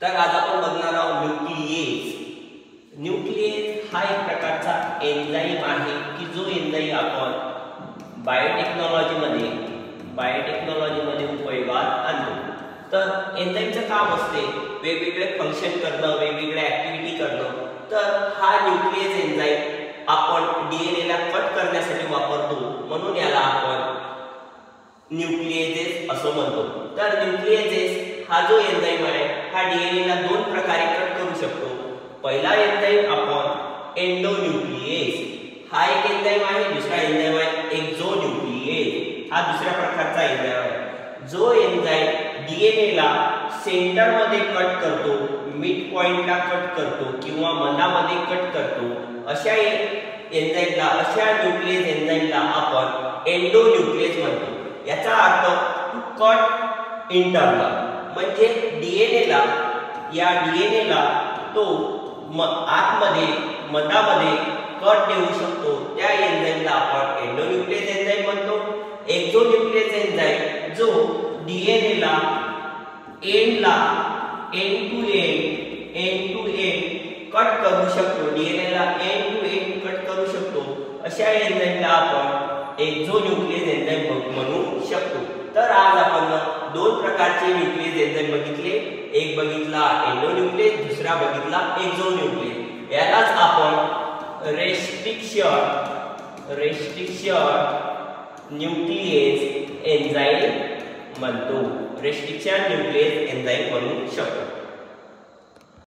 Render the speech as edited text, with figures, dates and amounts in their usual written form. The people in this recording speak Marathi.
तर आज आपण बघणार आहोत न्यूक्लियेज। न्यूक्लियेज हा एक प्रकारचा एन्झाईम आहे की जो एन्झाईम आपण बायोटेक्नॉलॉजीमध्ये उपयोगात आणतो। तर एन्झाईमचं काम असते वेगवेगळे फंक्शन करणं, वेगवेगळे ऍक्टिव्हिटी करणं। तर हा न्यूक्लियेज एन्झाईम आपण डीएनए ला कट करण्यासाठी वापरतो, म्हणून याला आपण न्यूक्लियेजेस असं म्हणतो। तर न्यूक्लियेजेस हा जो एन्झाईम आहे हा डीएनए ला दोन प्रकारे कट करू शकतो। पहिला एन्झाईम आपण एंडोन्यूक्लियेज हा एक एन्झाईम आहे, दुसरा एन्झाईम आहे एक्झोन्यूक्लियेज हा दुसऱ्या प्रकारचा एन्झाईम आहे। जो एन्झाईम डीएनए ला सेंटर मध्ये कट करतो, मिड पॉइंटला कट करतो किंवा मधामध्ये कट करतो, अशा एन्झाईमला, अशा न्यूक्लियेज एन्झाईमला आपण एंडोन्यूक्लियेज म्हणतो। याचा अर्थ कट इंटरनल, म्हणजे या डीएनए ला तो आतमध्ये मधामध्ये कट देऊ शकतो, त्या एन्झाईमला आपण एंडोन्यूक्लियेज एन्झाईम म्हणतो। एक्झोन्यूक्लियेज एन्झाईम जो डीएनए ला एंड टू एंड कट करू शकतो, डीएनए ला एंड टू एंड कट करू शकतो, अशा एन्झाईमला आपण एक्झोन्यूक्लियेज एन्झाईम म्हणू शकतो। तर आज आपण दोन प्रकारचे न्यूक्लियेज एन्झाईम बघितले, एक बघितला एंडोन्यूक्लियेज, दुसरा बघितला एक्झोन्यूक्लियेज। यालाच आपण रेस्ट्रिक्शन न्यूक्लियेज एन्झाईम म्हणतो, रेस्ट्रिक्शन न्यूक्लियेज एन्झाईम म्हणू शकतो।